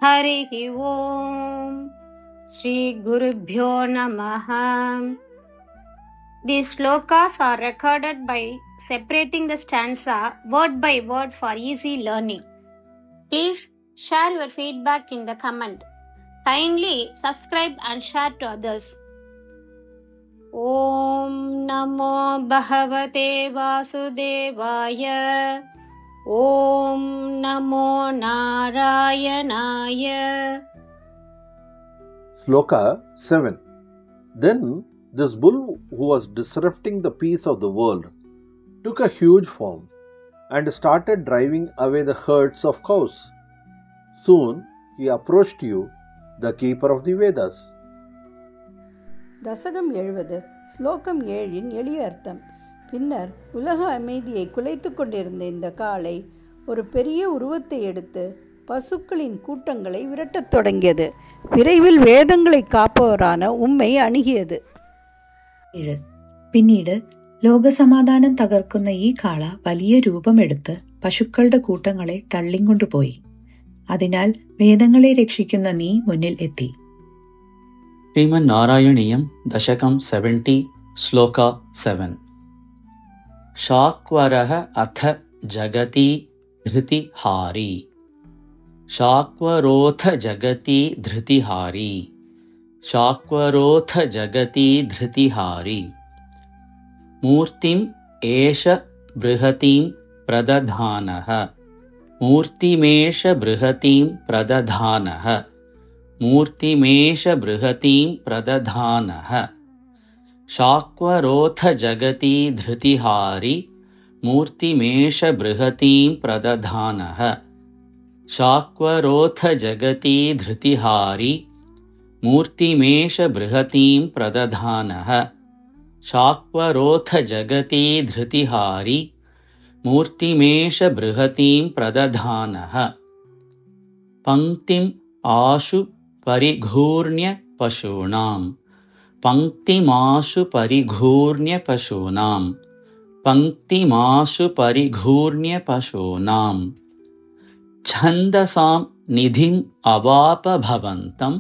Harihi Om. Shri Gurubhyo Namaha. These slokas are recorded by separating the stanza word by word for easy learning. Please share your feedback in the comment. Kindly subscribe and share to others. Om Namo Bhagavate Vasudevaya. Om Namo Narayanaya. Sloka 7. Then this bull who was disrupting the peace of the world took a huge form and started driving away the herds of cows. Soon he approached you, the keeper of the Vedas. தசகம் 70 ஸ்லோகம் 7 எளிய அர்த்தம். பின்னர் உலக அமைதியை குலைத்து கொண்டிருந்த இந்த காளை ஒரு பெரிய உருவத்தை எடுத்து பசுக்களின் கூட்டங்களை விரட்டத் தொடங்கியது. விரைவில் வேதங்களை காப்பவரான ഉമ്മை അണുകിയത്. പിന്നീട് ലോകസമാധാനം തകർക്കുന്ന ഈ കാള വലിയ രൂപമെടുത്ത് പശുക്കളുടെ കൂട്ടങ്ങളെ തള്ളിക്കൊണ്ടുപോയി. അതിനാൽ വേദങ്ങളെ രക്ഷിക്കുന്ന നീ മുന്നിൽ എത്തി. श्रीमन्नारायणीयं दशकं 70 श्लोका 7 शाक्वरः अथ जगति धृतिहारी शाक्वरोऽथ जगति धृतिहारी शाक्वरोऽथ जगति धृतिहारी मूर्तिम् एष बृहतीं प्रदधानः मूर्तिमेष बृहतीं प्रदधानः मूर्तिमेष बृहतीं प्रदधानः शाक्वरोऽथ जगति धृतिहारी मूर्तिमेष बृहतीं प्रदधानः शाक्वरोऽथ जगति धृतिहारी मूर्तिमेष बृहतीं प्रदधानः शाक्वरोऽथ जगति धृतिहारी मूर्तिमेष बृहतीं प्रदधानः पंक्तिम् आशु परिघूर्ण्य पशूनां पंक्तिमाशु परिघूर्ण्य पशूनां पंक्तिमाशु परिघूर्ण्य पशूनां छन्दसां निधिम् अवाप भवन्तं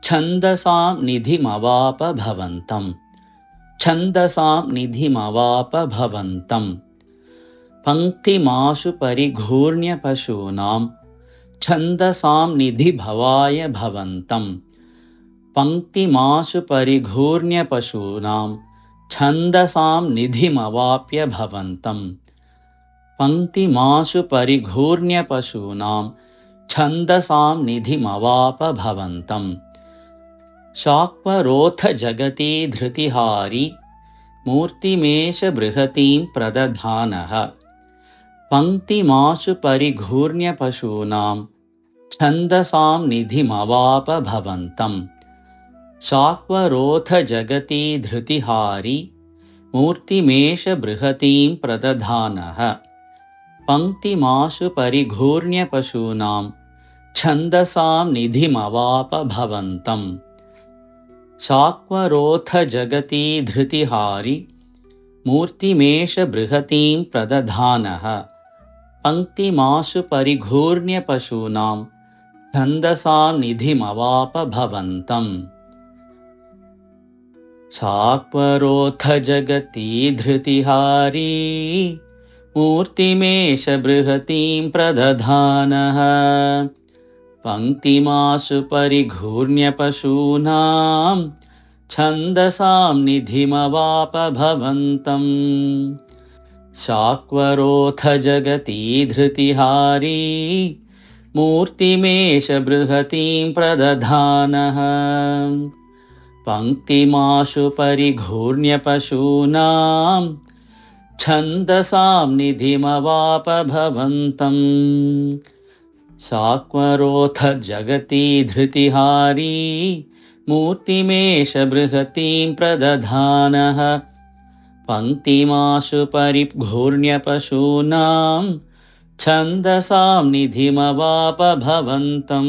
छन्दसां निधिमवाप भवन्तं छन्दसां निधिमवाप भवन्तं पंक्तिमाशु परिघूर्ण्य पशूनां छन्दसां निधिभवाय भवन्तं पंक्तिमाशु परिघूर्ण्य पशूनां छन्दसां निधिमवाप्य भवन्तं पंक्तिमाशु परिघूर्ण्य पशूनां छन्दसां निधिमवाप भवन्तं शाक्वरोऽथ जगति धृतिहारी मूर्तिमेष बृहतीं प्रदधानः पंक्तिमाशु परिघूर्ण्य पशूनां छन्दसां निधिमवाप भवन्तं शाक्वरोऽथ जगति धृतिहारी मूर्तिमेष बृहतीं प्रदधानः पंक्तिमाशु परिघूर्ण्य पशूनां छन्दसां निधिमवाप भवन्तं शाक्वरोऽथ जगति धृतिहारी मूर्तिमेष बृहतीं प्रदधानः पंक्तिमाशु परिघूर्ण्य पशूनां छन्दसां निधिमवाप भवन्तं शाक्वरोऽथ जगति धृतिहारी मूर्तिमेष बृहतीं प्रदधानः पंक्तिमाशु परिघूर्ण्य पशूनां छन्दसां निधिमवाप भवन्तं शाक्वरोऽथ जगति धृतिहारी मूर्तिमेष बृहतीं प्रदधानः पंक्तिमाशु परिघूर्ण्य पशूनां छन्दसां निधिमवाप भवन्तं शाक्वरोऽथ जगति धृतिहारी मूर्तिमेष बृहतीं प्रदधानः पंक्तिमाशु परिघूर्ण्य पशूनां छन्दसां निधिमवाप भवन्तं